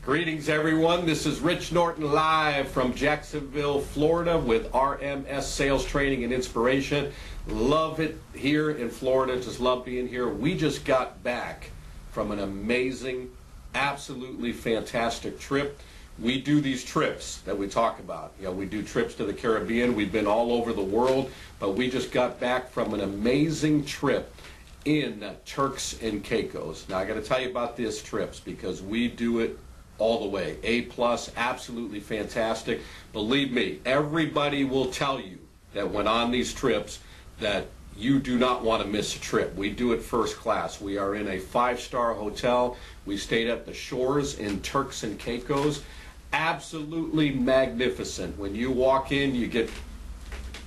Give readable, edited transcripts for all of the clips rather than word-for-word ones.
Greetings everyone, this is Rich Norton live from Jacksonville, Florida with RMS Sales Training and Inspiration. Love it here in Florida, just love being here. We just got back from an amazing, absolutely fantastic trip. We do these trips that we talk about. You know, we do trips to the Caribbean, we've been all over the world, but we just got back from an amazing trip in Turks and Caicos. Now I got to tell you about these trips because we do it all the way. A+, absolutely fantastic. Believe me, everybody will tell you that when on these trips that you do not want to miss a trip. We do it first class. We are in a 5-star hotel. We stayed at the Shores in Turks and Caicos. Absolutely magnificent. When you walk in, you get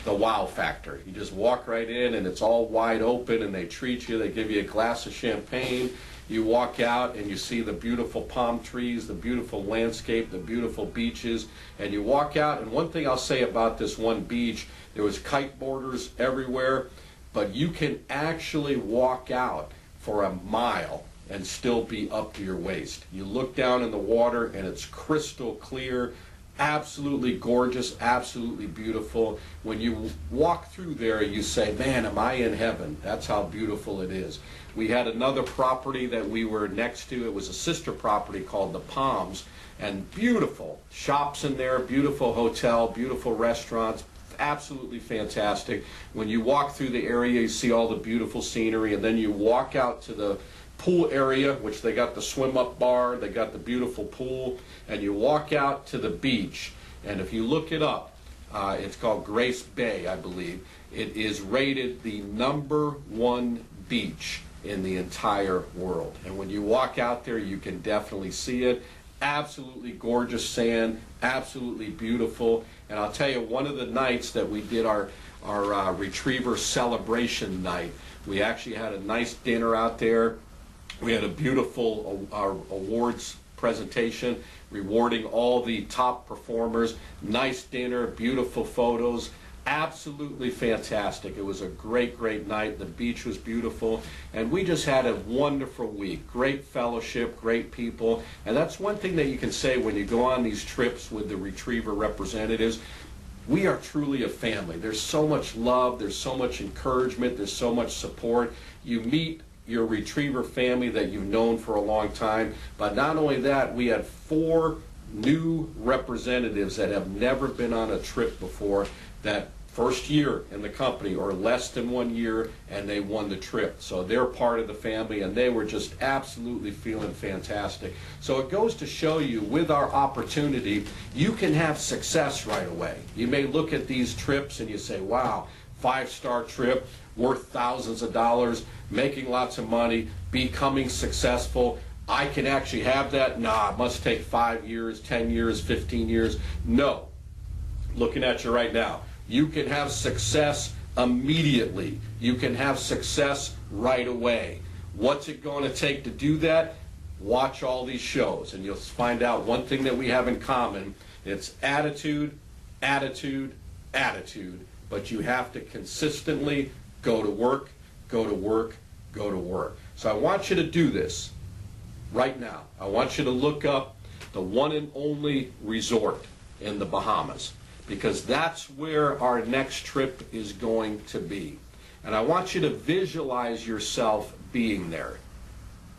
the wow factor. You just walk right in and it's all wide open and they treat you. They give you a glass of champagne. You walk out and you see the beautiful palm trees, the beautiful landscape, the beautiful beaches, and you walk out, and one thing I'll say about this one beach, there was kite boarders everywhere, but you can actually walk out for a mile and still be up to your waist. You look down in the water and it's crystal clear, absolutely gorgeous, absolutely beautiful. When you walk through there, you say, man, am I in heaven? That's how beautiful it is. We had another property that we were next to. It was a sister property called the Palms, and beautiful shops in there, beautiful hotel, beautiful restaurants, absolutely fantastic. When you walk through the area, you see all the beautiful scenery, and then you walk out to the pool area, which they got the swim up bar, they got the beautiful pool, and you walk out to the beach. And if you look it up, it's called Grace Bay, I believe. It is rated the #1 beach in the entire world. And when you walk out there, you can definitely see it. Absolutely gorgeous sand, absolutely beautiful. And I'll tell you, one of the nights that we did our retriever celebration night, we actually had a nice dinner out there. We had a beautiful awards presentation rewarding all the top performers. Nice dinner, beautiful photos, absolutely fantastic. It was a great, great night. The beach was beautiful, and we just had a wonderful week. Great fellowship, great people, and that's one thing that you can say when you go on these trips with the retriever representatives. We are truly a family. There's so much love, there's so much encouragement, there's so much support. You meet your retriever family that you've known for a long time, but not only that, we had 4 new representatives that have never been on a trip before, that first year in the company or less than 1 year, and they won the trip. So they're part of the family, and they were just absolutely feeling fantastic. So it goes to show you, with our opportunity, you can have success right away. You may look at these trips and you say, wow, 5-star trip, worth thousands of dollars, making lots of money, becoming successful. I can actually have that? Nah, it must take 5 years, 10 years, 15 years. No. Looking at you right now, you can have success immediately. You can have success right away. What's it going to take to do that? Watch all these shows and you'll find out one thing that we have in common. It's attitude, attitude, attitude. But you have to consistently go to work, go to work, go to work. So I want you to do this right now. I want you to look up the one and only resort in the Bahamas, because that's where our next trip is going to be. And I want you to visualize yourself being there.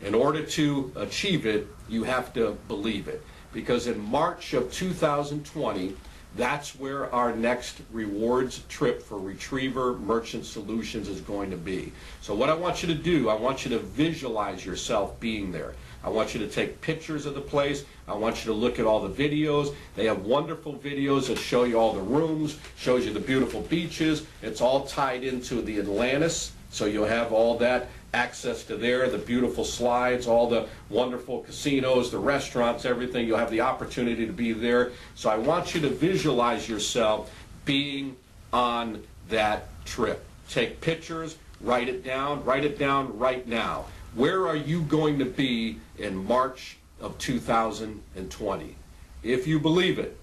In order to achieve it, you have to believe it. Because in March of 2020, that's where our next rewards trip for Retriever Merchant Solutions is going to be. So what I want you to do, I want you to visualize yourself being there. I want you to take pictures of the place. I want you to look at all the videos. They have wonderful videos that show you all the rooms, shows you the beautiful beaches. It's all tied into the Atlantis, so you'll have all that access to there, the beautiful slides, all the wonderful casinos, the restaurants, everything. You'll have the opportunity to be there. So I want you to visualize yourself being on that trip. Take pictures, write it down right now. Where are you going to be in March of 2020? If you believe it,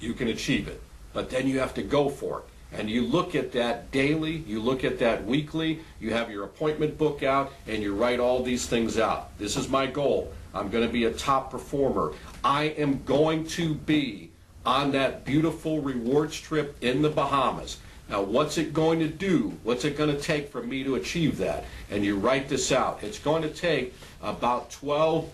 you can achieve it. But then you have to go for it. And you look at that daily, you look at that weekly, you have your appointment book out, and you write all these things out. This is my goal. I'm going to be a top performer. I am going to be on that beautiful rewards trip in the Bahamas. Now, what's it going to do? What's it going to take for me to achieve that? And you write this out. It's going to take about 12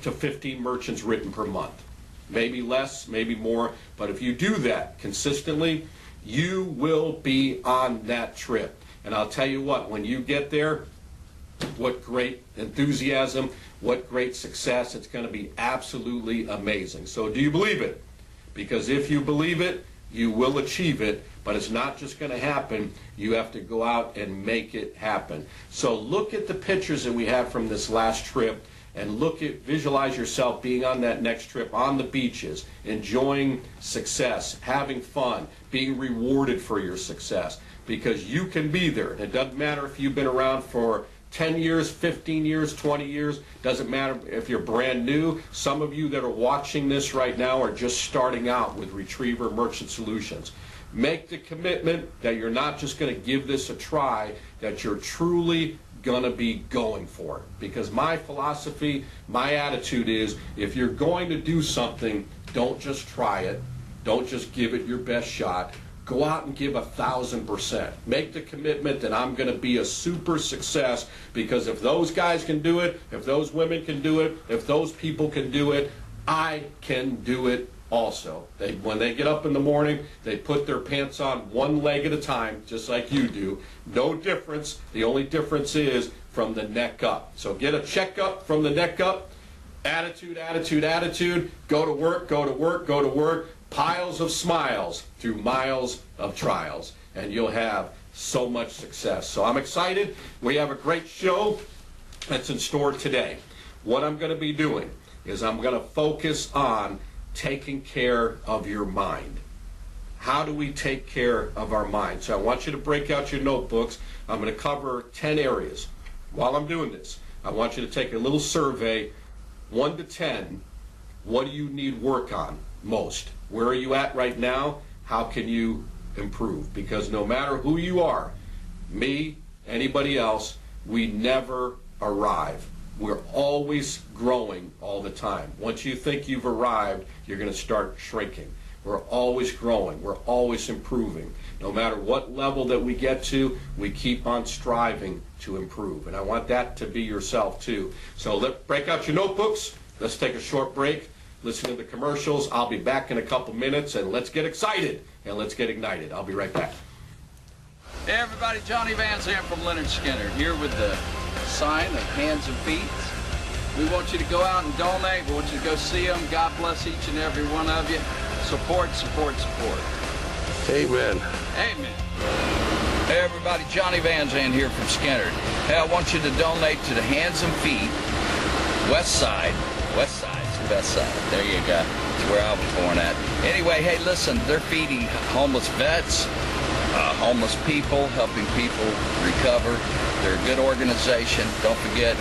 to 15 merchants written per month. Maybe less, maybe more. But if you do that consistently, you will be on that trip. And I'll tell you what, when you get there, what great enthusiasm, what great success. It's going to be absolutely amazing. So do you believe it? Because if you believe it, you will achieve it, but it's not just going to happen. You have to go out and make it happen. So look at the pictures that we have from this last trip, and visualize yourself being on that next trip, on the beaches, enjoying success, having fun, being rewarded for your success, because you can be there. And it doesn't matter if you've been around for 10 years, 15 years, 20 years, doesn't matter if you're brand new. Some of you that are watching this right now are just starting out with Retriever Merchant Solutions. Make the commitment that you're not just going to give this a try, that you're truly going to be going for it. Because my philosophy, my attitude is, if you're going to do something, don't just try it. Don't just give it your best shot. Go out and give 1,000%. Make the commitment that I'm going to be a super success, because if those guys can do it, if those women can do it, if those people can do it, I can do it also. When they get up in the morning, they put their pants on one leg at a time, just like you do. No difference. The only difference is from the neck up. So get a checkup from the neck up. Attitude, attitude, attitude. Go to work, go to work, go to work. Piles of smiles through miles of trials, and you'll have so much success. So I'm excited. We have a great show that's in store today. What I'm going to be doing is I'm going to focus on taking care of your mind. How do we take care of our mind? So I want you to break out your notebooks. I'm going to cover 10 areas. While I'm doing this, I want you to take a little survey, 1 to 10. What do you need work on most? Where are you at right now? How can you improve? Because no matter who you are, me, anybody else, we never arrive. We're always growing all the time. Once you think you've arrived, you're going to start shrinking. We're always growing. We're always improving. No matter what level that we get to, we keep on striving to improve. And I want that to be yourself too. So break out your notebooks. Let's take a short break. Listen to the commercials. I'll be back in a couple minutes, and let's get excited and let's get ignited. I'll be right back. Hey everybody, Johnny Van Zandt from Leonard Skinner here with the sign of Hands and Feet. We want you to go out and donate. We want you to go see them. God bless each and every one of you. Support, support, support. Amen. Amen. Hey everybody, Johnny Van Zandt here from Skinner. Hey, I want you to donate to the Hands and Feet West Side. West Side's the best side. There you go. That's where I was born at. Anyway, hey, listen, they're feeding homeless vets, homeless people, helping people recover. They're a good organization. Don't forget,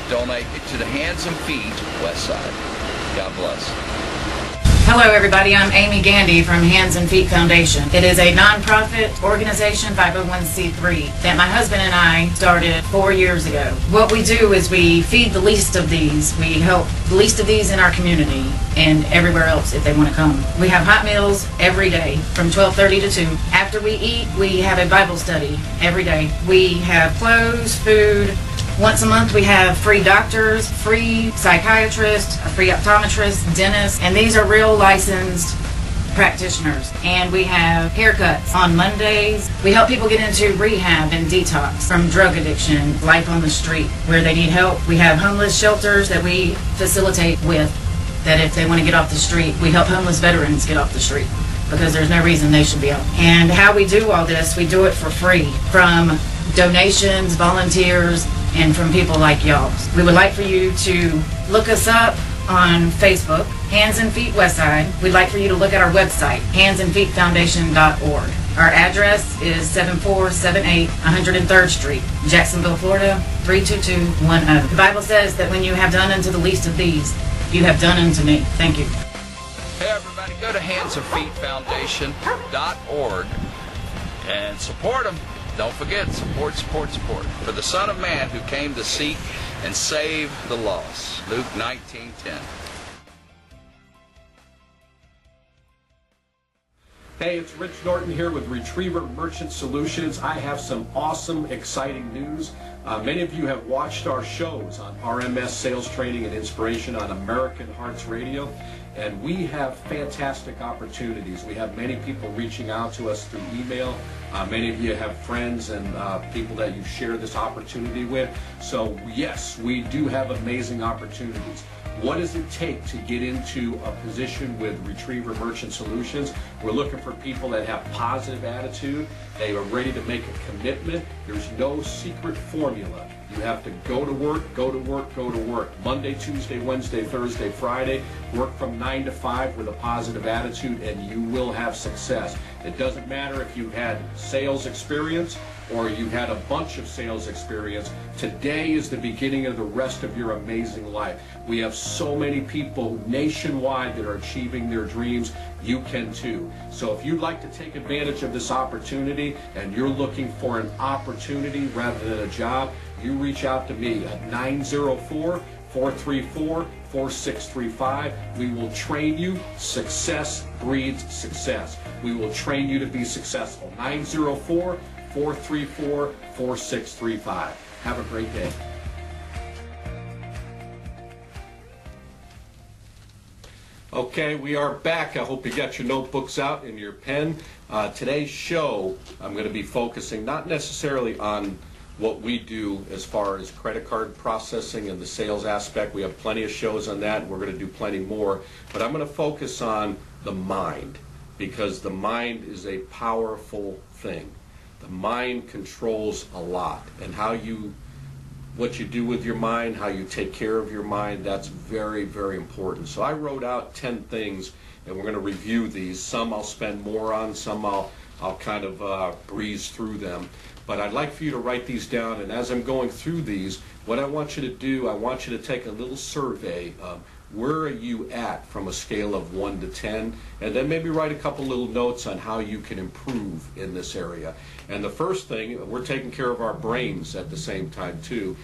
donate to the Hands and Feet West Side. God bless. Hello everybody, I'm Amy Gandy from Hands and Feet Foundation. It is a non-profit organization, 501c3, that my husband and I started 4 years ago. What we do is we feed the least of these. We help the least of these in our community and everywhere else if they want to come. We have hot meals every day from 12:30 to 2. After we eat, we have a Bible study every day. We have clothes, food. Once a month we have free doctors, free psychiatrists, a free optometrist, dentists, and these are real licensed practitioners. And we have haircuts on Mondays. We help people get into rehab and detox from drug addiction, life on the street, where they need help. We have homeless shelters that we facilitate with, that if they want to get off the street, we help homeless veterans get off the street, because there's no reason they should be out. And how we do all this, we do it for free, from donations, volunteers, and from people like y'all. We would like for you to look us up on Facebook, Hands and Feet Westside. We'd like for you to look at our website, handsandfeetfoundation.org. Our address is 7478 103rd Street, Jacksonville, Florida, 32210. The Bible says that when you have done unto the least of these, you have done unto me. Thank you. Hey everybody, go to handsandfeetfoundation.org. And support them. Don't forget, support, support, support. For the Son of Man who came to seek and save the lost. Luke 19:10. Hey, it's Rich Norton here with Retriever Merchant Solutions. I have some awesome, exciting news. Many of you have watched our shows on RMS Sales Training and Inspiration on American Hearts Radio, and we have fantastic opportunities. We have many people reaching out to us through email. Many of you have friends and people that you share this opportunity with. So yes, we do have amazing opportunities. What does it take to get into a position with Retriever Merchant Solutions? We're looking for people that have positive attitude. They are ready to make a commitment. There's no secret formula. You have to go to work, go to work, go to work. Monday, Tuesday, Wednesday, Thursday, Friday. Work from 9 to 5 with a positive attitude and you will have success. It doesn't matter if you've had sales experience or you had a bunch of sales experience. Today is the beginning of the rest of your amazing life. We have so many people nationwide that are achieving their dreams. You can too. So if you'd like to take advantage of this opportunity and you're looking for an opportunity rather than a job, you reach out to me at 904-434-4635. We will train you. Success breeds success. We will train you to be successful. 904-434-4635. Have a great day. Okay, we are back. I hope you got your notebooks out and your pen. Today's show, I'm going to be focusing not necessarily on what we do as far as credit card processing and the sales aspect. We have plenty of shows on that, and we're going to do plenty more. But I'm going to focus on the mind, because the mind is a powerful thing. The mind controls a lot, and what you do with your mind, how you take care of your mind, that's very, very important. So I wrote out 10 things, and we're going to review these. Some I'll spend more on, some I'll kind of breeze through them. But I'd like for you to write these down, and as I'm going through these, what I want you to do, I want you to take a little survey of where are you at from a scale of 1 to 10, and then maybe write a couple little notes on how you can improve in this area. And the first thing, we're taking care of our brains at the same time too.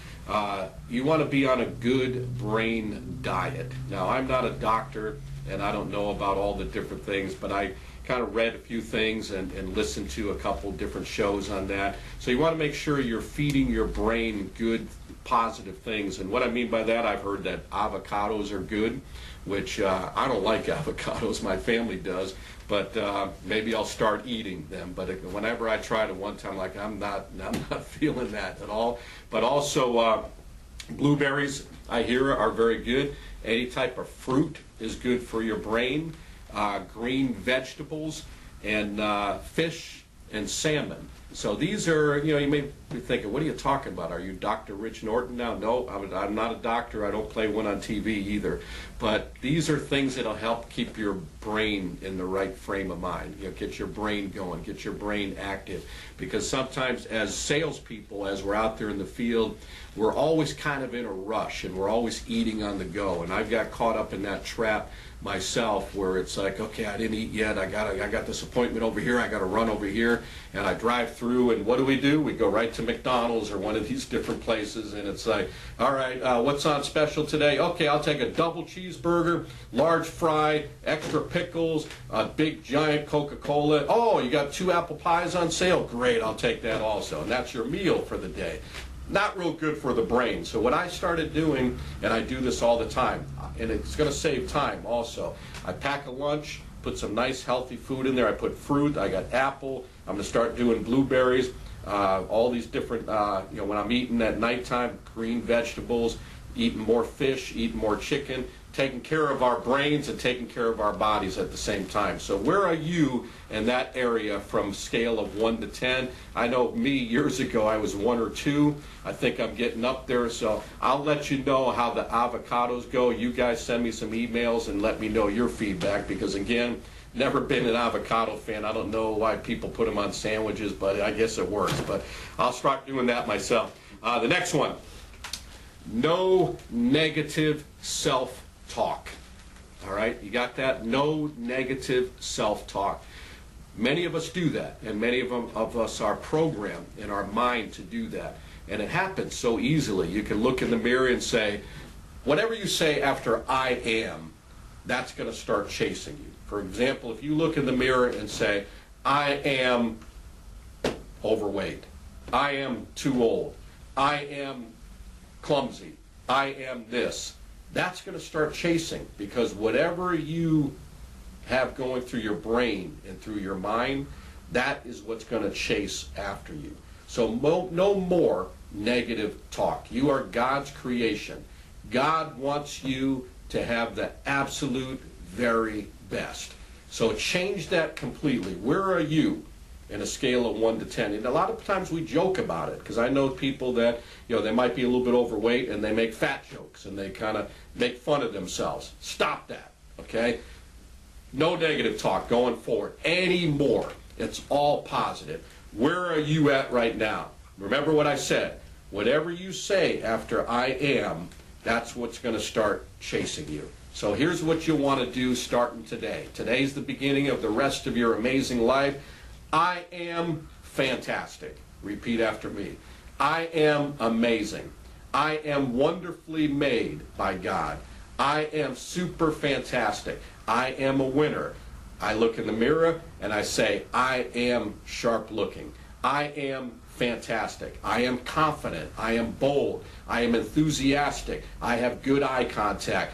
You want to be on a good brain diet. Now, I'm not a doctor, and I don't know about all the different things, but I kind of read a few things and listened to a couple different shows on that. So you want to make sure you're feeding your brain good, positive things. And what I mean by that, I've heard that avocados are good, which I don't like avocados. My family does, but maybe I'll start eating them. But whenever I tried it one time, like I'm not feeling that at all. But also blueberries, I hear, are very good. Any type of fruit is good for your brain. Green vegetables, and fish and salmon. So these are, you may be thinking, what are you talking about? Are you Dr. Rich Norton now? No, I'm not a doctor. I don't play one on TV either. But these are things that'll help keep your brain in the right frame of mind. Get your brain going, get your brain active. Because sometimes as salespeople, as we're out there in the field, we're always kind of in a rush and we're always eating on the go. And I've got caught up in that trap myself, where it's like, okay, I didn't eat yet, I got this appointment over here, I got to run over here, and I drive through, and what do? We go right to McDonald's or one of these different places, and it's like, all right, what's on special today? Okay, I'll take a double cheeseburger, large fry, extra pickles, a big giant Coca-Cola. Oh, you got 2 apple pies on sale? Great, I'll take that also. And that's your meal for the day. Not real good for the brain. So what I started doing, and I do this all the time, and it's going to save time also, I pack a lunch, put some nice healthy food in there. I put fruit, I got apple, I'm going to start doing blueberries, all these different, when I'm eating at nighttime, green vegetables, eating more fish, eating more chicken, taking care of our brains and taking care of our bodies at the same time. So where are you in that area from scale of 1 to 10? I know me, years ago, I was 1 or 2. I think I'm getting up there, so I'll let you know how the avocados go. You guys send me some emails and let me know your feedback, because again, never been an avocado fan. I don't know why people put them on sandwiches, but I guess it works. But I'll start doing that myself. The next one, no negative self-talk. All right, you got that? No negative self-talk. Many of us do that, and many of us are programmed in our mind to do that. And it happens so easily. You can look in the mirror and say, whatever you say after I am, that's going to start chasing you. For example, if you look in the mirror and say, I am overweight, I am too old, I am clumsy, I am this, that's going to start chasing, because whatever you have going through your brain and through your mind, that is what's going to chase after you. So no more negative talk. You are God's creation. God wants you to have the absolute very best. So change that completely. Where are you in a scale of 1 to 10? And a lot of times we joke about it, because I know people that, they might be a little bit overweight and they make fat jokes and they kind of make fun of themselves. Stop that, okay? No negative talk going forward anymore. It's all positive. Where are you at right now? Remember what I said. Whatever you say after I am, that's what's going to start chasing you. So here's what you want to do starting today. Today's the beginning of the rest of your amazing life. I am fantastic. Repeat after me. I am amazing. I am wonderfully made by God. I am super fantastic. I am a winner. I look in the mirror and I say, I am sharp looking. I am fantastic. I am confident. I am bold. I am enthusiastic. I have good eye contact.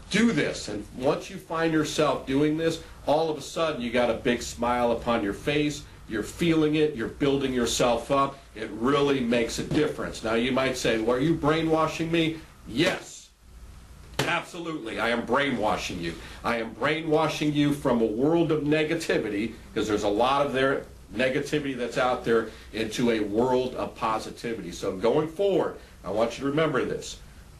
Do this, and once you find yourself doing this, all of a sudden you got a big smile upon your face. You're feeling it. You're building yourself up. It really makes a difference. Now you might say, well, are you brainwashing me? Yes. Absolutely, I am brainwashing you. I am brainwashing you from a world of negativity, because there's a lot of their negativity that's out there, into a world of positivity. So going forward, I want you to remember this.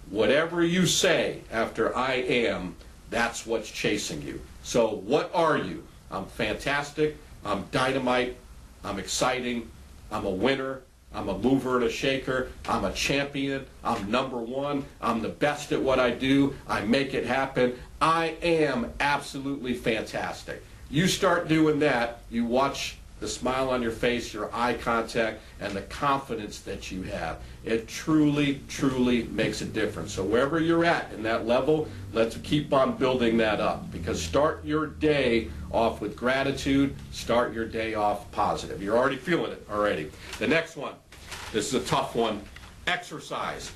Whatever you say after I am, that's what's chasing you. So what are you? I'm fantastic. I'm dynamite. I'm exciting. I'm a winner. I'm a mover and a shaker. I'm a champion. I'm number one. I'm the best at what I do. I make it happen. I am absolutely fantastic. You start doing that, you watch the smile on your face, your eye contact, and the confidence that you have. It truly, truly makes a difference. So wherever you're at in that level, let's keep on building that up, because start your day off with gratitude. Start your day off positive. You're already feeling it already. The next one, this is a tough one, exercise.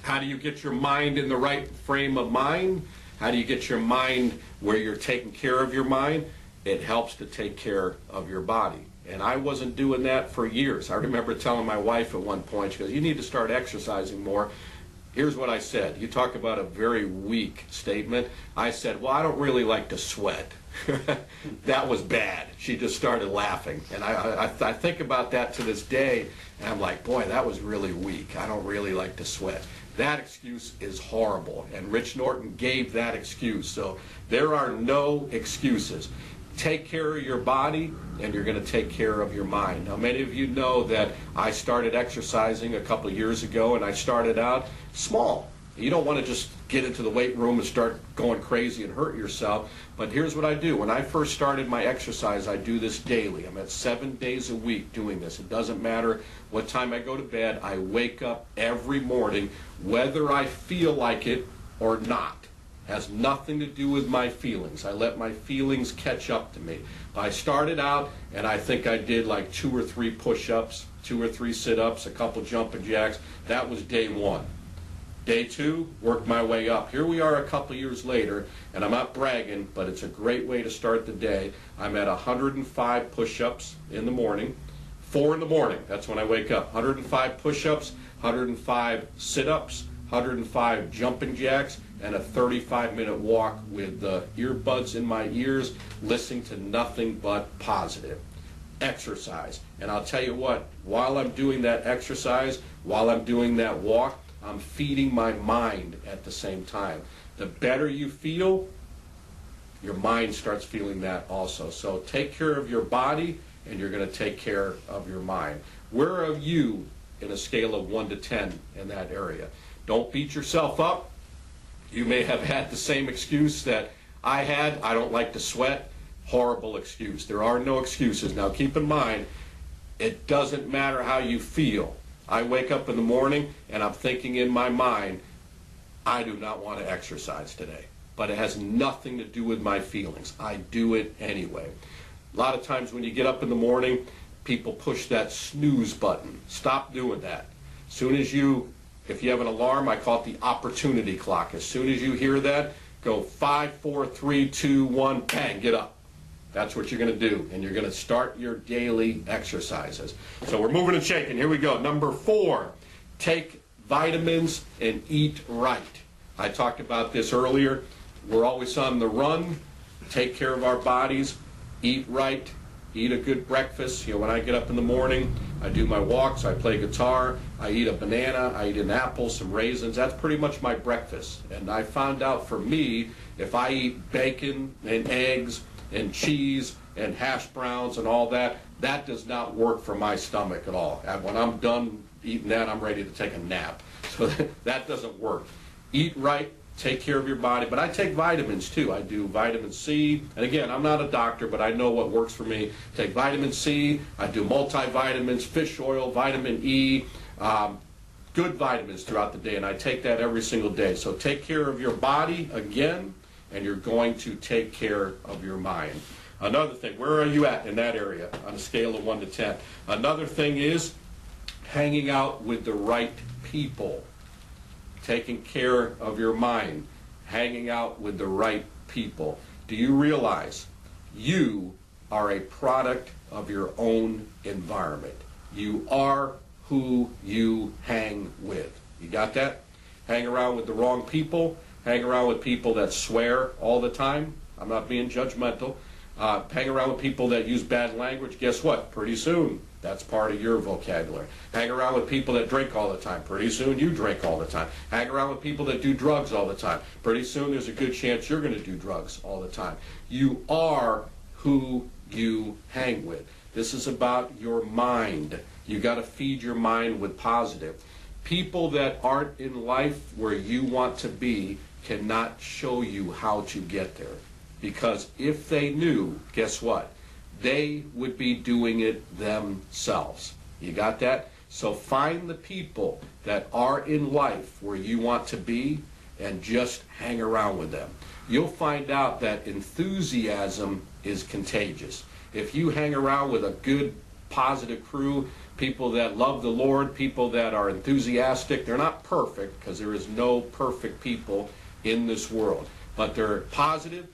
How do you get your mind in the right frame of mind? How do you get your mind where you're taking care of your mind? It helps to take care of your body. And I wasn't doing that for years. I remember telling my wife at one point, she goes, you need to start exercising more. Here's what I said. You talk about a very weak statement. I said, well, I don't really like to sweat. That was bad. She just started laughing. And I think about that to this day, and I'm like, boy, that was really weak. I don't really like to sweat. That excuse is horrible. And Rich Norton gave that excuse. So there are no excuses. Take care of your body, and you're going to take care of your mind. Now, many of you know that I started exercising a couple of years ago, and I started out small. You don't want to just get into the weight room and start going crazy and hurt yourself. But here's what I do. When I first started my exercise, I do this daily. I'm at 7 days a week doing this. It doesn't matter what time I go to bed. I wake up every morning, whether I feel like it or not. Has nothing to do with my feelings. I let my feelings catch up to me. I started out, and I think I did like 2 or 3 push-ups, 2 or 3 sit-ups, a couple jumping jacks. That was day 1. Day 2, worked my way up. Here we are a couple years later, and I'm not bragging, but it's a great way to start the day. I'm at 105 push-ups in the morning. 4 in the morning, that's when I wake up. 105 push-ups, 105 sit-ups, 105 jumping jacks, and a 35-minute walk with the earbuds in my ears, listening to nothing but positive. Exercise. And I'll tell you what, while I'm doing that exercise, while I'm doing that walk, I'm feeding my mind at the same time. The better you feel, your mind starts feeling that also. So take care of your body, and you're going to take care of your mind. Where are you in a scale of 1 to 10 in that area? Don't beat yourself up. You may have had the same excuse that I had. I don't like to sweat. horrible excuse. There are no excuses. Now keep in mind, it doesn't matter how you feel. I wake up in the morning and I'm thinking in my mind, I do not want to exercise today. But it has nothing to do with my feelings. I do it anyway. A lot of times when you get up in the morning, people push that snooze button. Stop doing that. As soon as if you have an alarm, I call it the opportunity clock. As soon as you hear that, go 5, 4, 3, 2, 1, bang, get up. That's what you're going to do, and you're going to start your daily exercises. So we're moving and shaking. Here we go. Number 4, take vitamins and eat right. I talked about this earlier. We're always on the run. Take care of our bodies. Eat right. Eat a good breakfast. You know, when I get up in the morning, I do my walks, I play guitar, I eat a banana, I eat an apple, some raisins. That's pretty much my breakfast. And I found out for me, if I eat bacon and eggs and cheese and hash browns and all that, that does not work for my stomach at all. And when I'm done eating that, I'm ready to take a nap. So that doesn't work. Eat right, take care of your body. But I take vitamins too. I do vitamin C. And again, I'm not a doctor, but I know what works for me. Take vitamin C. I do multivitamins, fish oil, vitamin E, good vitamins throughout the day. And I take that every single day. So take care of your body again, and you're going to take care of your mind. Another thing, where are you at in that area on a scale of 1 to 10? Another thing is hanging out with the right people. Taking care of your mind, hanging out with the right people. Do you realize you are a product of your own environment? You are who you hang with. You got that? Hang around with the wrong people. Hang around with people that swear all the time. I'm not being judgmental. Hang around with people that use bad language. Guess what? Pretty soon, that's part of your vocabulary. Hang around with people that drink all the time. Pretty soon, you drink all the time. Hang around with people that do drugs all the time. Pretty soon, there's a good chance you're going to do drugs all the time. You are who you hang with. This is about your mind. You got to feed your mind with positive. People that aren't in life where you want to be cannot show you how to get there. Because if they knew, guess what? They would be doing it themselves. You got that? So find the people that are in life where you want to be and just hang around with them. You'll find out that enthusiasm is contagious. If you hang around with a good, positive crew, people that love the Lord, people that are enthusiastic, they're not perfect because there is no perfect people in this world, but they're positive,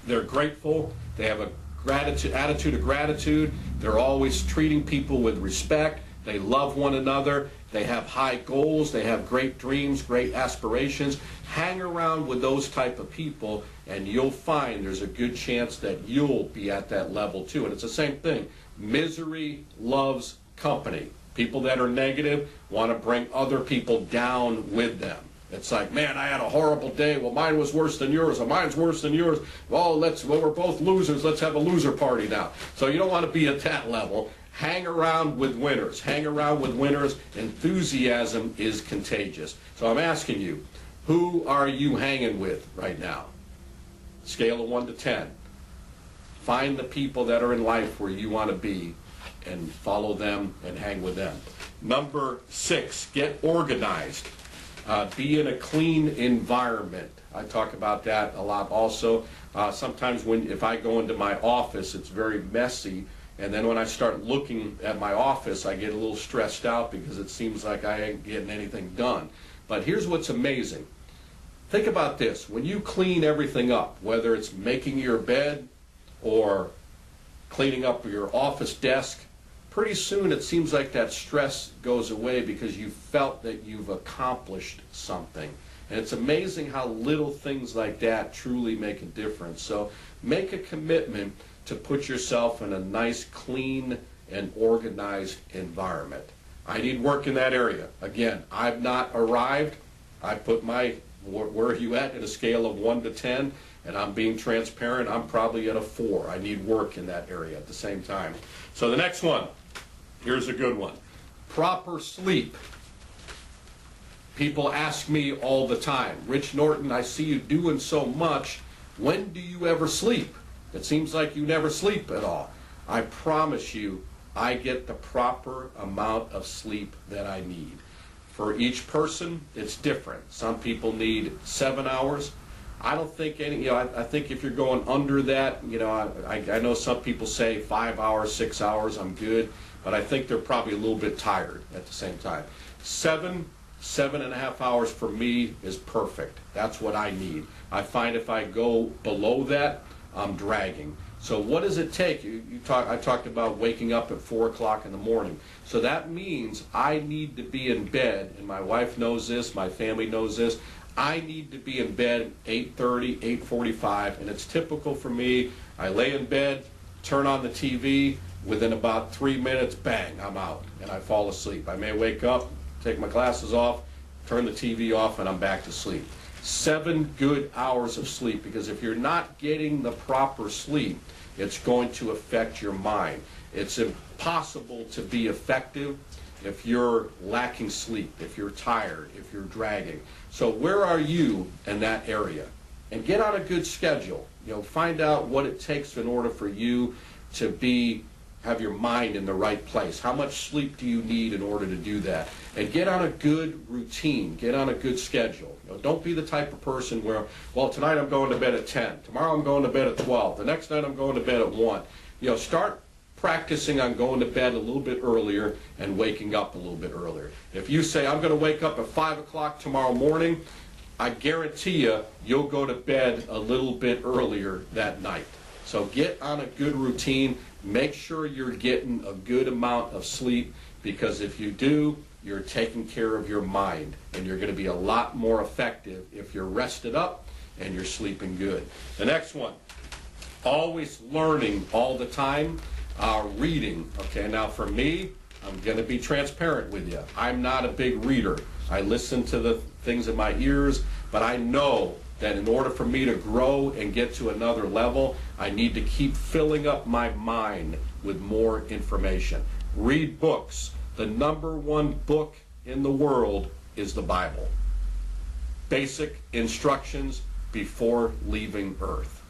they're grateful, they have a attitude of gratitude, they're always treating people with respect, they love one another, they have high goals, they have great dreams, great aspirations. Hang around with those type of people and you'll find there's a good chance that you'll be at that level too. And it's the same thing. Misery loves company. People that are negative want to bring other people down with them. It's like, man, I had a horrible day. Well, mine was worse than yours. Or mine's worse than yours. Well, we're both losers. Let's have a loser party now. So you don't want to be at that level. Hang around with winners. Hang around with winners. Enthusiasm is contagious. So I'm asking you, who are you hanging with right now? Scale of 1 to 10. Find the people that are in life where you want to be and follow them and hang with them. Number 6, get organized. Be in a clean environment. I talk about that a lot also. Sometimes if I go into my office, it's very messy. And then when I start looking at my office, I get a little stressed out because it seems like I ain't getting anything done. But here's what's amazing. Think about this. When you clean everything up, whether it's making your bed or cleaning up your office desk, pretty soon it seems like that stress goes away because you felt that you've accomplished something. And it's amazing how little things like that truly make a difference. So make a commitment to put yourself in a nice, clean, and organized environment. I need work in that area. Again, I've not arrived. I put where are you at in a scale of 1 to 10, and I'm being transparent. I'm probably at a 4. I need work in that area at the same time. So the next one, here's a good one. Proper sleep. People ask me all the time, Rich Norton, I see you doing so much. When do you ever sleep? It seems like you never sleep at all. I promise you, I get the proper amount of sleep that I need. For each person, it's different. Some people need 7 hours. I don't think I think if you're going under that, I know some people say 5 hours, 6 hours, I'm good, but I think they're probably a little bit tired at the same time. 7.5 hours for me is perfect. That's what I need. I find if I go below that, I'm dragging. So what does it take? I talked about waking up at 4 o'clock in the morning. So that means I need to be in bed, and my wife knows this, my family knows this. I need to be in bed at 8:30, 8:45, and it's typical for me. I lay in bed, turn on the TV, within about 3 minutes, bang, I'm out, and I fall asleep. I may wake up, take my glasses off, turn the TV off, and I'm back to sleep. 7 good hours of sleep, because if you're not getting the proper sleep, it's going to affect your mind. It's impossible to be effective if you're lacking sleep, if you're tired, if you're dragging. So where are you in that area? And get on a good schedule. Find out what it takes in order for you to have your mind in the right place. How much sleep do you need in order to do that? And get on a good routine. Get on a good schedule. Don't be the type of person where, well, tonight I'm going to bed at 10. Tomorrow I'm going to bed at 12. The next night I'm going to bed at 1. Start practicing on going to bed a little bit earlier and waking up a little bit earlier. If you say, I'm going to wake up at 5 o'clock tomorrow morning, I guarantee you'll go to bed a little bit earlier that night. So get on a good routine. Make sure you're getting a good amount of sleep, because if you do, you're taking care of your mind, and you're going to be a lot more effective if you're rested up and you're sleeping good. The next one, always learning all the time, reading. Okay, now for me, I'm going to be transparent with you. I'm not a big reader. I listen to the things in my ears, but I know that in order for me to grow and get to another level, I need to keep filling up my mind with more information. Read books. The #1 book in the world is the Bible. Basic instructions before leaving Earth.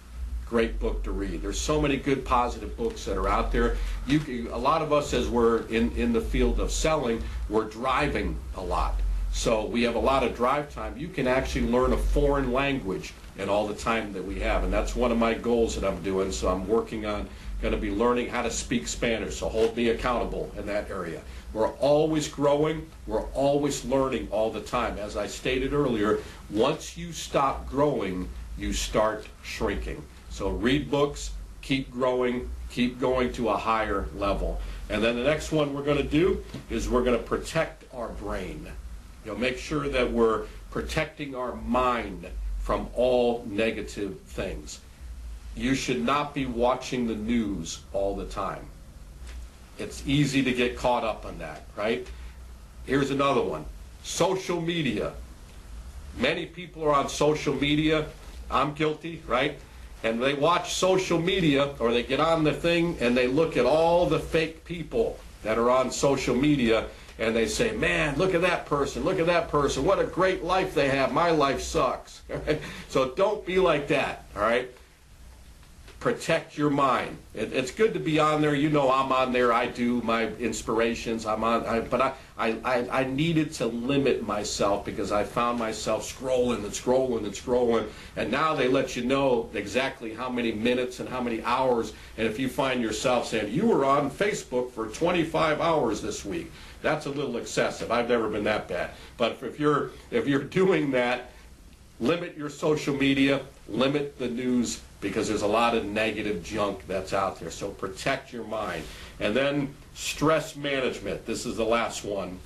Great book to read. There's so many good positive books that are out there. A lot of us, as we're in the field of selling, we're driving a lot. So we have a lot of drive time. You can actually learn a foreign language in all the time that we have, and that's one of my goals that I'm doing. So I'm working on going to be learning how to speak Spanish, so hold me accountable in that area. We're always growing. We're always learning all the time. As I stated earlier, once you stop growing, you start shrinking. So read books, keep growing, keep going to a higher level. And then the next one we're going to do is we're going to protect our brain. Make sure that we're protecting our mind from all negative things. You should not be watching the news all the time. It's easy to get caught up on that, right? Here's another one. Social media. Many people are on social media. I'm guilty, right? And they watch social media, or they get on the thing and they look at all the fake people that are on social media, and they say, man, look at that person, what a great life they have, my life sucks. So don't be like that, all right? Protect your mind. It's good to be on there. I'm on there. I do my inspirations. But I needed to limit myself, because I found myself scrolling. And now they let you know exactly how many minutes and how many hours. And if you find yourself saying, you were on Facebook for 25 hours this week, that's a little excessive. I've never been that bad. But if you're doing that, limit your social media, limit the news, because there's a lot of negative junk that's out there. So protect your mind. And then stress management. This is the last one.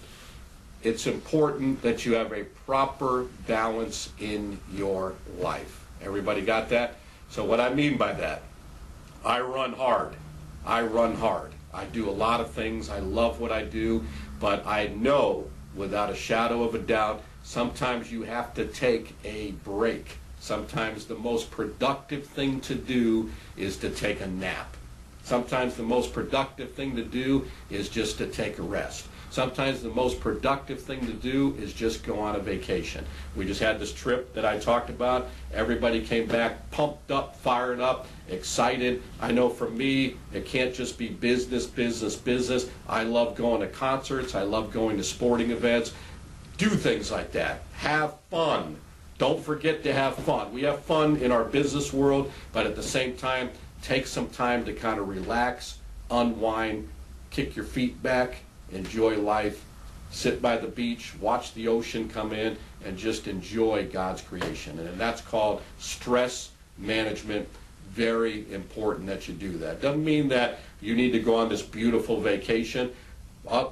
It's important that you have a proper balance in your life. Everybody got that? So what I mean by that, I run hard. I do a lot of things. I love what I do, but I know without a shadow of a doubt, sometimes you have to take a break. Sometimes the most productive thing to do is to take a nap. Sometimes the most productive thing to do is just to take a rest. Sometimes the most productive thing to do is just go on a vacation. We just had this trip that I talked about. Everybody came back pumped up, fired up, excited. I know for me, it can't just be business, business, business. I love going to concerts. I love going to sporting events. Do things like that. Have fun. Don't forget to have fun. We have fun in our business world, but at the same time, take some time to kind of relax, unwind, kick your feet back, enjoy life, sit by the beach, watch the ocean come in, and just enjoy God's creation. And that's called stress management. Very important that you do that. Doesn't mean that you need to go on this beautiful vacation.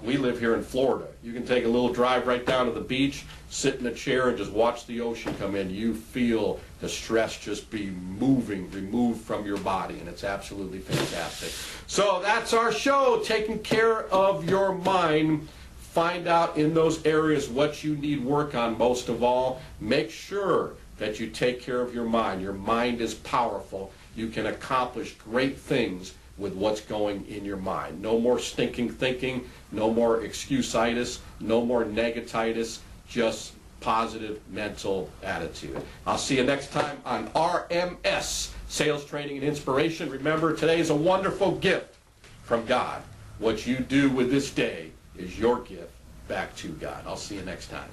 We live here in Florida. You can take a little drive right down to the beach, sit in a chair, and just watch the ocean come in. You feel the stress just be removed from your body, and it's absolutely fantastic. So that's our show, taking care of your mind. Find out in those areas what you need work on most of all. Make sure that you take care of your mind. Your mind is powerful. You can accomplish great things with what's going in your mind. No more stinking thinking, no more excuse-itis, no more negatitis, just positive mental attitude. I'll see you next time on RMS, Sales Training and Inspiration. Remember, today is a wonderful gift from God. What you do with this day is your gift back to God. I'll see you next time.